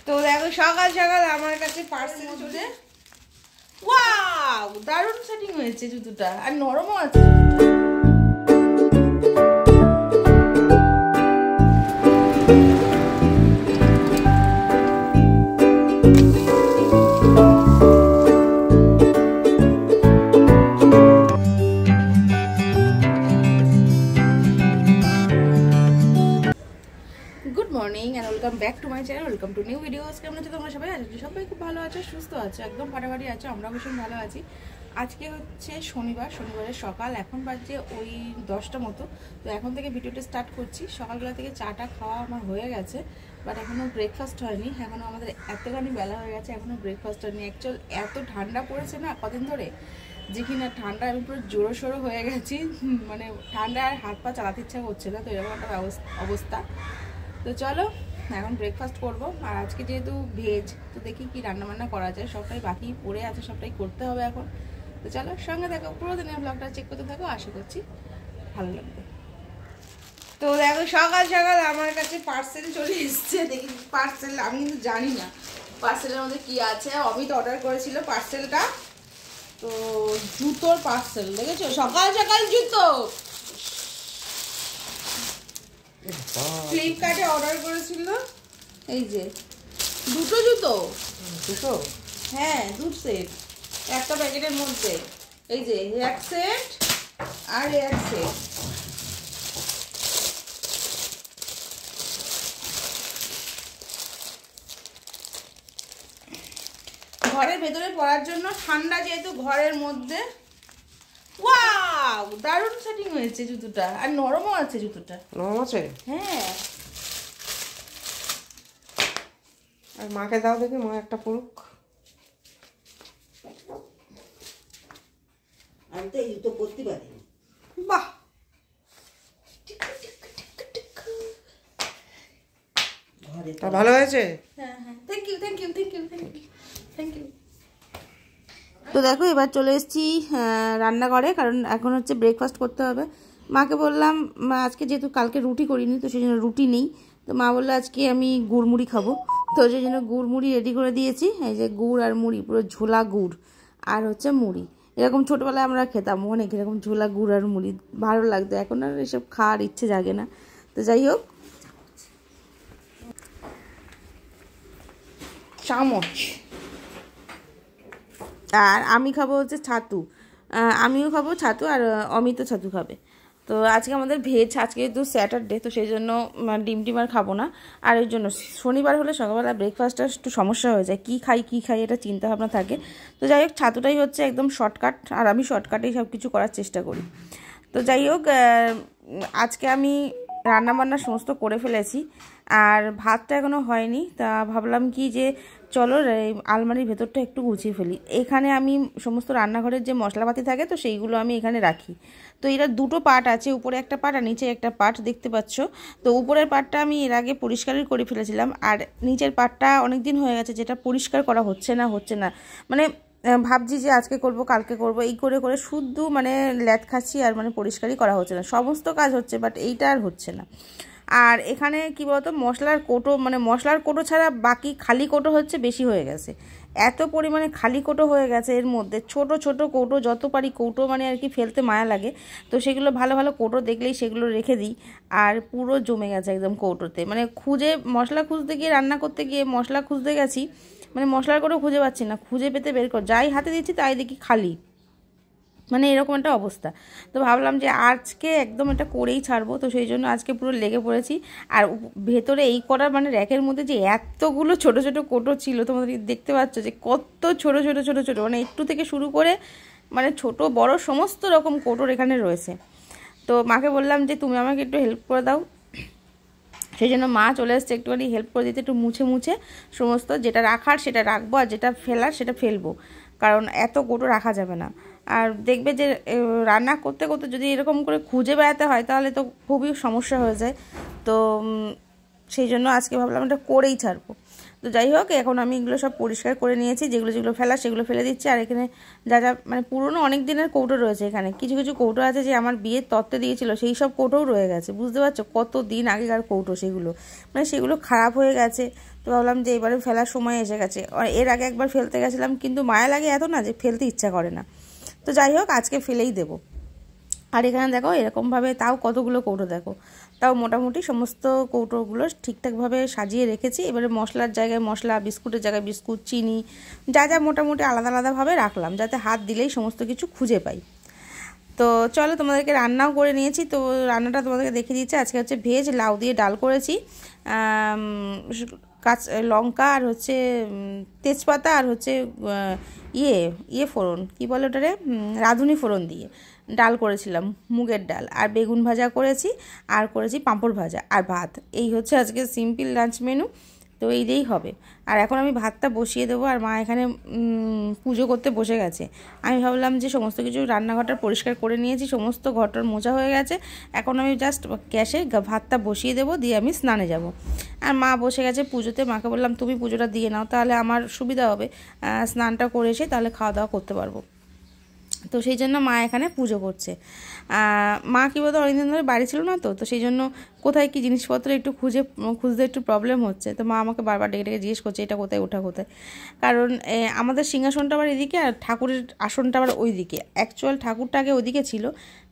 তো দেখো সকাল সকাল আমার কাছে পার্সেল চলে, ওয়াও দারুণ সেটিং হয়েছে জুতোটা, আর নরমও আছে। Morning and welcome back to my channel, welcome to new videos. কেমন আছো তোমরা সবাই? আজকে সবাই খুব ভালো আছো, সুস্থ আছো, একদম ফাটাফাটি আছো, আমরা ভীষণ ভালো আছি। আজকে হচ্ছে শনিবারের সকাল, এখন বাজছে ওই 10টা মতো। তো এখন থেকে ভিডিওটা স্টার্ট করছি। সকালবেলা থেকে চাটা খাওয়া আমার হয়ে গেছে, বাট এখনও ব্রেকফাস্ট হয়নি। এখনও আমাদের এতখানি বেলা হয়ে গেছে, এখনও ব্রেকফাস্ট হয়নি। অ্যাকচুয়াল এত ঠান্ডা পড়েছে না কদিন ধরে, যে কিনা ঠান্ডা আমি পুরো জোরো সোরো হয়ে গেছি, মানে ঠান্ডা আর হাত পা চালাতে ইচ্ছা করছে না, তো এরকম একটা অবস্থা। তো চলো এখন ব্রেকফাস্ট করবো। আর আজকে যেহেতু ভেজ, তো দেখি কি রান্নাবান্না করা যায়, সবটাই বাকি পড়ে আছে, সবটাই করতে হবে এখন। তো চলো সঙ্গে দেখো, পুরো দিনের ব্লগটা চেক করতে থাকো, আশা করছি ভালো লাগবে। তো দেখো সকাল সকাল আমার কাছে পার্সেল চলে এসছে। দেখি পার্সেল, আমি কিন্তু জানি না পার্সেলের মধ্যে কি আছে। অমিত অর্ডার করেছিল পার্সেলটা, তো জুতোর পার্সেল, দেখেছো সকাল সকাল জুতো। ফ্লিপকার্টে অর্ডার করেছিল, এই যে দুটো জুতো, দুটো, হ্যাঁ 2 সেট একটা প্যাকেটের মধ্যে। এই যে এক সেট আর এক সেট। ঘরের ভেতরে পরার জন্য, ঠান্ডা যেহেতু ঘরের মধ্যে। ওয়াও দারুণ সেটিং হয়েছে জুতোটা, আর নরমও আছে জুতোটা। নরম আছে? হ্যাঁ। আর মাকে দাও দেখি, মা একটা পড়ুক। আমি তো এই জুতো পরতে পারি। বাহ, তা ভালো হয়েছে। হ্যাঁ হ্যাঁ, thank you thank you thank you thank you thank you. তো দেখো এবার চলে এসেছি রান্নাঘরে, কারণ এখন হচ্ছে ব্রেকফাস্ট করতে হবে। মাকে বললাম, মা আজকে যেহেতু কালকে রুটি করিনি, তো সেই জন্য রুটি নেই। তো মা বললো আজকে আমি গুড় মুড়ি খাবো, তো সেই জন্য গুড় মুড়ি রেডি করে দিয়েছি। এই যে গুড় আর মুড়ি, পুরো ঝোলা গুড় আর হচ্ছে মুড়ি। এরকম ছোটোবেলায় আমরা খেতাম অনেক, এরকম ঝোলা গুড় আর মুড়ি ভালো লাগতো। এখন আর এসব খাওয়ার ইচ্ছে জাগে না। তো যাই হোক, চামচ। আর আমি খাবো হচ্ছে ছাতু, আমিও খাবো ছাতু, আর অমিত ছাতু খাবে। তো আজকে আমাদের ভেজ, আজকে যেহেতু স্যাটারডে, তো সেই জন্য ডিম টিম আর খাবো না। আর এর জন্য শনিবার হলে সকালবেলা ব্রেকফাস্টটা একটু সমস্যা হয়ে যায়, কী খাই এটা চিন্তা ভাবনা থাকে। তো যাই হোক, ছাতুটাই হচ্ছে একদম শর্টকাট, আর আমি শর্টকাটেই সব কিছু করার চেষ্টা করি। তো যাই হোক, আজকে আমি রান্নাবান্না সমস্ত করে ফেলেছি, আর ভাতটা এখনও হয়নি। তা ভাবলাম কি যে চলো আলমারির ভেতরটা একটু গুছিয়ে ফেলি। এখানে আমি সমস্ত রান্নাঘরের যে মশলাপাতি থাকে, তো সেইগুলো আমি এখানে রাখি। তো এরা দুটো পার্ট আছে, উপরে একটা পার্ট আর নিচে একটা পার্ট, দেখতে পাচ্ছ। তো উপরের পার্টটা আমি এর আগে পরিষ্কারই করে ফেলেছিলাম, আর নিচের পার্টটা অনেক দিন হয়ে গেছে, যেটা পরিষ্কার করা হচ্ছে না মানে ভাবছি যে আজকে করব কালকে করব, এই করে করে শুদ্ধ মানে ল্যাদ খাচ্ছি, আর মানে পরিষ্কারই করা হচ্ছে না। সমস্ত কাজ হচ্ছে, বাট এইটা আর হচ্ছে না। আর এখানে কি বলতো, মশলার কোটো ছাড়া বাকি খালি কোটো হচ্ছে বেশি হয়ে গেছে। এত পরিমাণে খালি কোটো হয়ে গেছে এর মধ্যে, ছোট ছোট কৌটো, যত পারি কৌটো মানে আর কি ফেলতে মায়া লাগে। তো সেগুলো ভালো ভালো কৌটো দেখলেই সেগুলো রেখে দিই, আর পুরো জমে গেছে একদম কৌটোতে। মানে মশলা খুঁজতে গিয়ে, রান্না করতে গিয়ে মশলা খুঁজতে গেছি, মানে মশলার কোটো খুঁজে পাচ্ছি না, খুঁজে পেতে বের কর, যাই হাতে দিচ্ছি তাই দেখি খালি, মানে এরকম একটা অবস্থা। তো ভাবলাম যে আজকে একদম এটা করেই ছাড়বো। তো সেই জন্য আজকে পুরো লেগে পড়েছি। আর ভেতরে এই করার মানে র্যাকের মধ্যে যে এতগুলো ছোট ছোট কোটো ছিল, তোমাদের দেখতে পাচ্ছ যে কত ছোট ছোট ছোট ছোট, মানে একটু থেকে শুরু করে মানে ছোট বড় সমস্ত রকম কোটোর এখানে রয়েছে। তো মাকে বললাম যে তুমি আমাকে একটু হেল্প করে দাও। সেই জন্য মা চলে এসছে একটুখানি হেল্প করে দিতে, একটু মুছে মুছে সমস্ত, যেটা রাখার সেটা রাখবো, আর যেটা ফেলার সেটা ফেলবো, কারণ এত কোটো রাখা যাবে না। আর দেখবে যে রান্না করতে করতে যদি এরকম করে খুঁজে বেড়াতে হয়, তাহলে তো খুবই সমস্যা হয়ে যায়। তো সেই জন্য আজকে ভাবলাম এটা করেই ছাড়বো। তো যাই হোক, এখন আমি এগুলো সব পরিষ্কার করে নিয়েছি, যেগুলো যেগুলো ফেলা সেগুলো ফেলে দিচ্ছি। আর এখানে যা যা মানে পুরনো অনেক দিনের কৌটো রয়েছে, এখানে কিছু কিছু কৌটো আছে যে আমার বিয়ের তত্ত্বে দিয়েছিল, সেই সব কৌটোও রয়ে গেছে। বুঝতে পারছো কত দিন আগেকার কৌটো সেগুলো, মানে সেগুলো খারাপ হয়ে গেছে। তো ভাবলাম যে এবারে ফেলার সময় এসে গেছে। এর আগে একবার ফেলতে গেছিলাম, কিন্তু মায়া লাগে এত না যে ফেলতে ইচ্ছা করে না। তো যাই হোক, আজকে ফেলেই দেবো। আর এখানে দেখো এরকমভাবে তাও কতগুলো কৌটো, দেখো তাও মোটামুটি সমস্ত কৌটোগুলো ঠিকঠাকভাবে সাজিয়ে রেখেছি। এবারে মশলার জায়গায় মশলা, বিস্কুটের জায়গায় বিস্কুট, চিনি যা যা মোটামুটি আলাদা আলাদাভাবে রাখলাম, যাতে হাত দিলেই সমস্ত কিছু খুঁজে পাই। তো চলো, তোমাদেরকে রান্নাও করে নিয়েছি। তো রান্নাটা তোমাদেরকে দেখিয়ে দিচ্ছি। আজকে হচ্ছে ভেজ লাউ দিয়ে ডাল করেছি, লঙ্কা আর হচ্ছে তেজপাতা আর হচ্ছে ইয়ে ফোড়ন, কী বলে ওটারে, রাঁধুনি ফোড়ন দিয়ে ডাল করেছিলাম, মুগের ডাল। আর বেগুন ভাজা করেছি, আর করেছি পাঁপড় ভাজা আর ভাত। এই হচ্ছে আজকে সিম্পল লাঞ্চ মেনু। তো এই দিয়েই হবে। আর এখন আমি ভাতটা বসিয়ে দেবো। আর মা এখানে পুজো করতে বসে গেছে। আমি ভাবলাম যে সমস্ত কিছু রান্নাঘরটা পরিষ্কার করে নিয়েছি, সমস্ত ঘরটার মোছা হয়ে গেছে, এখন আমি জাস্ট গ্যাসে ভাতটা বসিয়ে দেবো, দিয়ে আমি স্নানে যাব। আর মা বসে গেছে পুজোতে। মাকে বললাম তুমি পুজোটা দিয়ে নাও, তাহলে আমার সুবিধা হবে, স্নানটা করে এসে তাহলে খাওয়া দাওয়া করতে পারবো। তো সেই জন্য মা এখানে পুজো করছে। মা কী বলতো, অনেকদিন ধরে বাড়ি ছিল না, তো সেই জন্য কোথায় কী জিনিসপত্র একটু খুঁজতে একটু প্রবলেম হচ্ছে। তো মা আমাকে বারবার ডেকে ডেকে জিজ্ঞেস করছে এটা কোথায়, ওটা কোথায়। কারণ আমাদের সিংহাসনটা আবার এদিকে, আর ঠাকুরের আসনটা আবার ওই দিকে। অ্যাকচুয়াল ঠাকুরটা আগে ওইদিকে ছিল,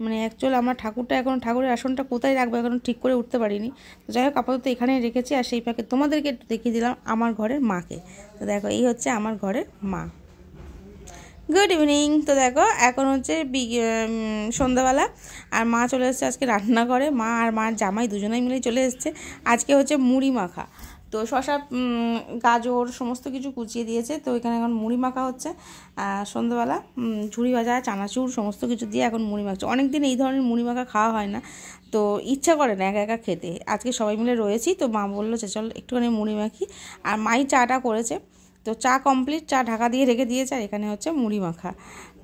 মানে অ্যাকচুয়াল আমার ঠাকুরটা এখন, ঠাকুরের আসনটা কোথায় রাখবো এখন ঠিক করে উঠতে পারিনি। তো যাই হোক, আপাতত এখানেই রেখেছি। আর সেই পাকে তোমাদেরকে একটু দেখিয়ে দিলাম আমার ঘরের মাকে। তো দেখো, এই হচ্ছে আমার ঘরের মা। Good evening. তো দেখো এখন হচ্ছে সন্ধ্যাবেলা, আর মা চলে এসেছে আজকে রান্নাঘরে। মা আর মার জামাই দুজনেই মিলেই চলে এসেছে। আজকে হচ্ছে মুড়ি মাখা। তো শসা, গাজর সমস্ত কিছু কুচিয়ে দিয়েছে। তো এখানে এখন মুড়ি মাখা হচ্ছে সন্ধ্যাবেলা। ঝুড়ি ভাজা, চানাচুর সমস্ত কিছু দিয়ে এখন মুড়ি মাখছে। অনেকদিন এই ধরনের মুড়ি মাখা খাওয়া হয় না, তো ইচ্ছা করে না একা একা খেতে। আজকে সবাই মিলে রয়েছি, তো মা বললো যে চল একটুখানি মুড়ি মাখি। আর মাই চাটা করেছে। তো চা কমপ্লিট, চা ঢাকা দিয়ে রেখে দিয়েছে। আর এখানে হচ্ছে মুড়ি মাখা।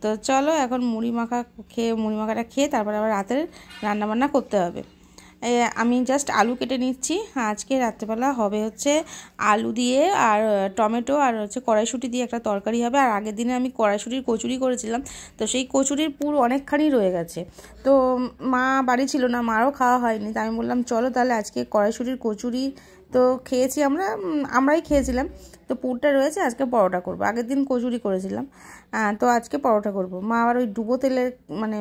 তো চলো এখন মুড়ি মাখাটা খেয়ে তারপরে আবার রাতের রান্নাবান্না করতে হবে। আমি জাস্ট আলু কেটে নিচ্ছি। আজকে রাত্রেবেলা হবে হচ্ছে আলু দিয়ে আর টমেটো আর হচ্ছে কড়াইশুঁটি দিয়ে একটা তরকারি হবে। আর আগের দিনে আমি কড়াইশুঁটির কচুরি করেছিলাম, তো সেই কচুরির পুর অনেকখানি রয়ে গেছে। তো মা বাড়ি ছিল না, মারও খাওয়া হয়নি। তো আমি বললাম চলো তাহলে আজকে কড়াইশুঁটির কচুরি তো খেয়েছি, আমরাই খেয়েছিলাম, তো পুরটা রয়েছে, আজকে পরোটা করবো। আগের দিন কচুরি করেছিলাম, তো আজকে পরোটা করব। মা আবার ওই ডুবো তেলে মানে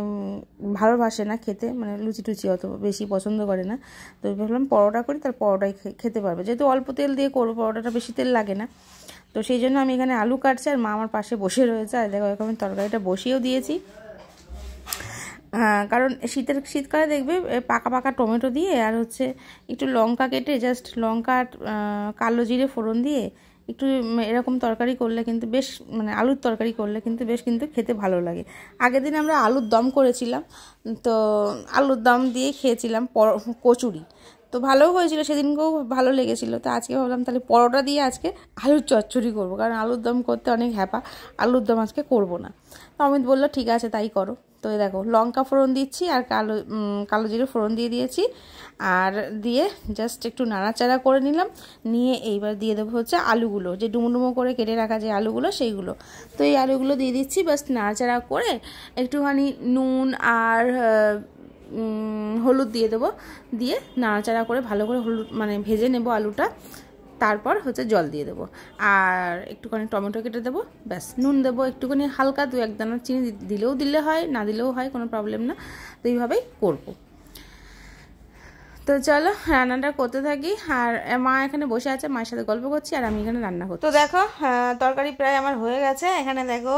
ভালোবাসে না খেতে, মানে লুচি টুচি অত বেশি পছন্দ করে না। তো ভাবলাম পরোটা করি, তার পরোটাই খেতে পারবে, যেহেতু অল্প তেল দিয়ে করবো, পরোটাটা বেশি তেল লাগে না। তো সেই জন্য আমি এখানে আলু কাটছি, আর মা আমার পাশে বসে রয়েছে। আর দেখো এরকম তরকারিটা বসিয়েও দিয়েছি। কারণ শীতকালে দেখবে পাকা পাকা টমেটো দিয়ে আর হচ্ছে একটু লঙ্কা কেটে, জাস্ট লঙ্কা আর কালো জিরে ফোড়ন দিয়ে একটু এরকম তরকারি করলে কিন্তু বেশ, মানে আলুর তরকারি করলে কিন্তু বেশ কিন্তু খেতে ভালো লাগে। আগের দিন আমরা আলুর দম করেছিলাম, তো আলুর দম দিয়ে খেয়েছিলাম কচুরি, তো ভালোও হয়েছিল, সেদিনকেও ভালো লেগেছিলো। তো আজকে ভাবলাম তাহলে পরোটা দিয়ে আজকে আলুর চচ্চড়ি করবো, কারণ আলুর দম করতে অনেক হ্যাপা, আলুর দম আজকে করবো না। তো অমিত বললো ঠিক আছে তাই করো। তো দেখো লঙ্কা ফোড়ন দিচ্ছি আর কালো জিরে ফোড়ন দিয়ে দিয়েছি, আর দিয়ে জাস্ট একটু নাড়াচাড়া করে নিলাম। নিয়ে এইবার দিয়ে দেবো হচ্ছে আলুগুলো, যে ডুমো ডুমো করে কেটে রাখা যে আলুগুলো সেইগুলো। তো এই আলুগুলো দিয়ে দিচ্ছি, বাস নাড়াচাড়া করে একটুখানি নুন আর হলুদ দিয়ে দেবো, দিয়ে নাড়াচাড়া করে ভালো করে হলুদ মানে ভেজে নেব আলুটা। তারপর হচ্ছে জল দিয়ে দেবো, আর একটুখানি টমেটো কেটে দেবো, ব্যাস নুন দেবো একটুখানি হালকা, 2-1 দানা চিনি দিলে হয়, না দিলেও হয়, কোনো প্রবলেম না। তো এইভাবেই করবো। তো চলো রান্নাটা করতে থাকি। আর মা এখানে বসে আছে, মায়ের সাথে গল্প করছি, আর আমি এখানে রান্না করছি। তো দেখো তরকারি প্রায় আমার হয়ে গেছে। এখানে দেখো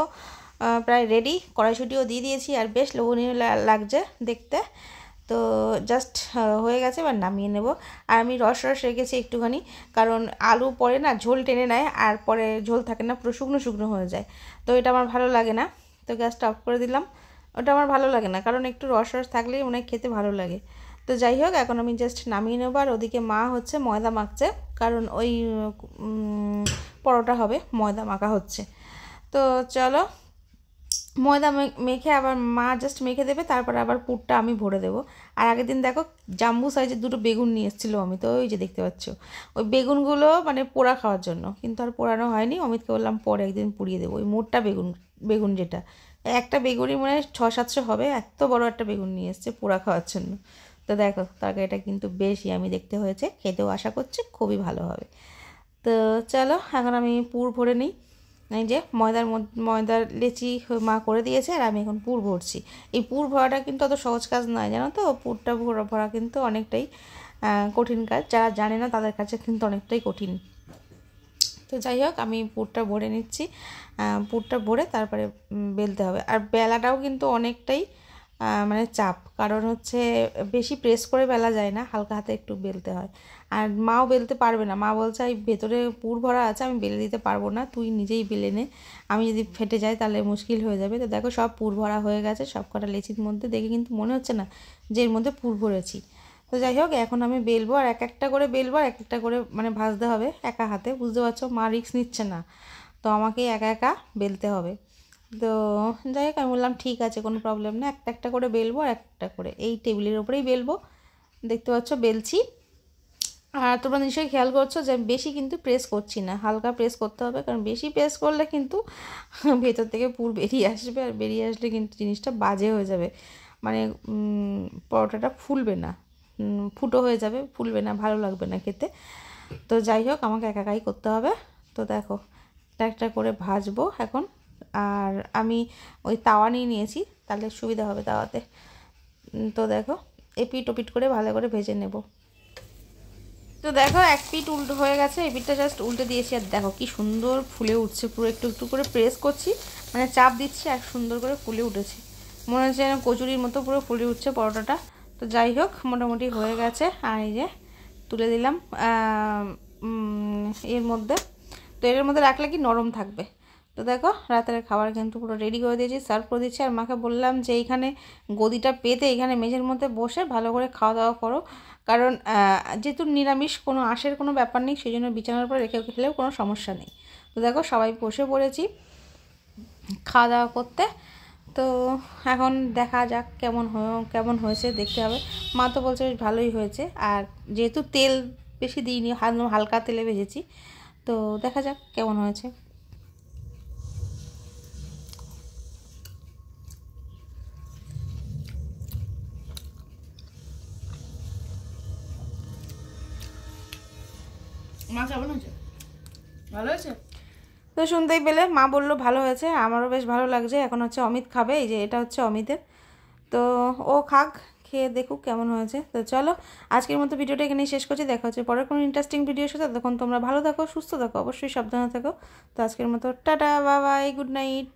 প্রায় রেডি, কড়াইশুঁটিও দিয়ে দিয়েছি, আর বেশ লোভনীয় লাগছে দেখতে। তো জাস্ট হয়ে গেছে, এবার নামিয়ে নেব। আর আমি রস রেখেছি একটুখানি, কারণ আলু পরে না ঝোল টেনে নেয়, আর পরে ঝোল থাকে না, পুরো শুকনো শুকনো হয়ে যায়। তো এটা আমার ভালো লাগে না, তো গ্যাসটা অফ করে দিলাম। ওটা আমার ভালো লাগে না, কারণ একটু রস থাকলেই অনেক খেতে ভালো লাগে। তো যাই হোক, এখন আমি জাস্ট নামিয়ে নেবো। আর ওদিকে মা হচ্ছে ময়দা মাখছে, কারণ ওই পরোটা হবে, ময়দা মাখা হচ্ছে। তো চলো, ময়দা মেখে আবার মা জাস্ট মেখে দেবে, তারপর আবার পুরটা আমি ভরে দেবো। আর আগের দিন দেখো জাম্বু সাইজের 2টো বেগুন নিয়ে এসেছিলো আমি, তো ওই যে দেখতে পাচ্ছ ওই বেগুনগুলো মানে পোড়া খাওয়ার জন্য, কিন্তু আর পোড়ানো হয়নি। অমিতকে বললাম পরে একদিন পুড়িয়ে দেবো। ওই মোটটা বেগুন যেটা, একটা বেগুনই মানে 600-700 হবে, এত বড় একটা বেগুন নিয়ে এসছে পোড়া খাওয়ার জন্য। তো দেখো তরকারিটা কিন্তু বেশ ইয়ামি দেখতে হয়েছে, খেতেও আশা করছি খুবই ভালো হবে। তো চলো এখন আমি পুর ভরে নিই। এই যে ময়দার লেচি মা করে দিয়েছে, আর আমি এখন পুর ভরছি। এই পুর ভরাটা কিন্তু অত সহজ কাজ নয়, জানো তো। পুরটা ভরা কিন্তু অনেকটাই কঠিন কাজ। যারা জানে না তাদের কাছে কিন্তু অনেকটাই কঠিন। তো যাই হোক, আমি পুরটা ভরে নিচ্ছি। পুরটা ভরে তারপরে বেলতে হবে। আর বেলাটাও কিন্তু অনেকটাই মানে চাপ, কারণ হচ্ছে বেশি প্রেস করে বেলা যায় না, হালকা হাতে একটু বেলতে হয়। আর মাও বেলতে পারবে না, মা বলছে এই ভেতরে পুর ভরা আছে, আমি বেলে দিতে পারবো না, তুই নিজেই বেলে নে, আমি যদি ফেটে যাই তাহলে মুশকিল হয়ে যাবে। তো দেখো সব পুর ভরা হয়ে গেছে, সব কটা লেচির মধ্যে। দেখে কিন্তু মনে হচ্ছে না যে এর মধ্যে পুর ভরেছি। তো যাই হোক, এখন আমি বেলবো, আর এক একটা করে বেলবো, আর এক একটা করে মানে ভাজতে হবে একা হাতে। বুঝতে পারছো, মা রিস্ক নিচ্ছে না, তো আমাকে একা একা বেলতে হবে। তো যাই হোক, আমি বললাম ঠিক আছে, কোনো প্রবলেম না, একটা একটা করে বেলবো, আর একটা করে এই টেবিলের ওপরেই বেলবো। দেখতে পাচ্ছ বেলছি। আর তোমরা নিশ্চয়ই খেয়াল করছো যে বেশি কিন্তু প্রেস করছি না, হালকা প্রেস করতে হবে, কারণ বেশি প্রেস করলে কিন্তু ভেতর থেকে পুর বেরিয়ে আসবে, আর বেরিয়ে আসলে কিন্তু জিনিসটা বাজে হয়ে যাবে, মানে পরোটাটা ফুলবে না, ফুটো হয়ে যাবে, ফুলবে না, ভালো লাগবে না খেতে। তো যাই হোক, আমাকে একাই করতে হবে। তো দেখো একটা করে ভাজবো এখন। আর আমি ওই তাওয়া নিয়ে নিয়েছি, তাহলে সুবিধা হবে তাওয়াতে। তো দেখো এপিট ওপিট করে ভালো করে ভেজে নেব। তো দেখো এক পিঠ উল্টো হয়ে গেছে, এই পিঠটা জাস্ট উল্টে দিয়েছি, আর দেখো কি সুন্দর ফুলে উঠছে। পুরো একটু একটু করে প্রেস করছি, মানে চাপ দিচ্ছি, আর সুন্দর করে ফুলে উঠেছে। মনে হচ্ছে যেন কচুরির মতো পুরো ফুলে উঠছে পরোটাটা। তো যাই হোক, মোটামুটি হয়ে গেছে। আর এই যে তুলে দিলাম এর মধ্যে। তো এর মধ্যে রাখলে কি নরম থাকবে। তো দেখো রাতের খাবার কিন্তু পুরো রেডি করে দিয়েছি, সার্ভ করে দিচ্ছি। আর মাকে বললাম যে এইখানে গদিটা পেতে এখানে মেঝের মধ্যে বসে ভালো করে খাওয়া দাওয়া করো, কারণ যেহেতু নিরামিষ, কোনো আঁশের কোনো ব্যাপার নেই, সেই জন্য বিছানার উপরে রেখে খেলেও কোনো সমস্যা নেই। তো দেখো সবাই বসে পড়েছি খাওয়া দাওয়া করতে। তো এখন দেখা যাক কেমন হয়েছে, দেখতে হবে। মা তো বলছে বেশ ভালোই হয়েছে, আর যেহেতু তেল বেশি দিইনি, হালকা তেলে ভেজেছি, তো দেখা যাক কেমন হয়েছে। মা কেমন হয়েছে? ভালো হয়েছে? তো শুনতেই পেলে মা বললো ভালো হয়েছে, আমারও বেশ ভালো লাগছে। এখন হচ্ছে অমিত খাবে, এই যে এটা হচ্ছে অমিতের, তো ও খাক, খেয়ে দেখুক কেমন হয়েছে। তো চলো আজকের মতো ভিডিওটা এখানেই শেষ করছি। দেখা হচ্ছে পরের কোনো ইন্টারেস্টিং ভিডিওর সাথে। তখন তোমরা ভালো থাকো, সুস্থ থাকো, অবশ্যই সাবধানে থাকো। তো আজকের মতো tata, bye bye, good night.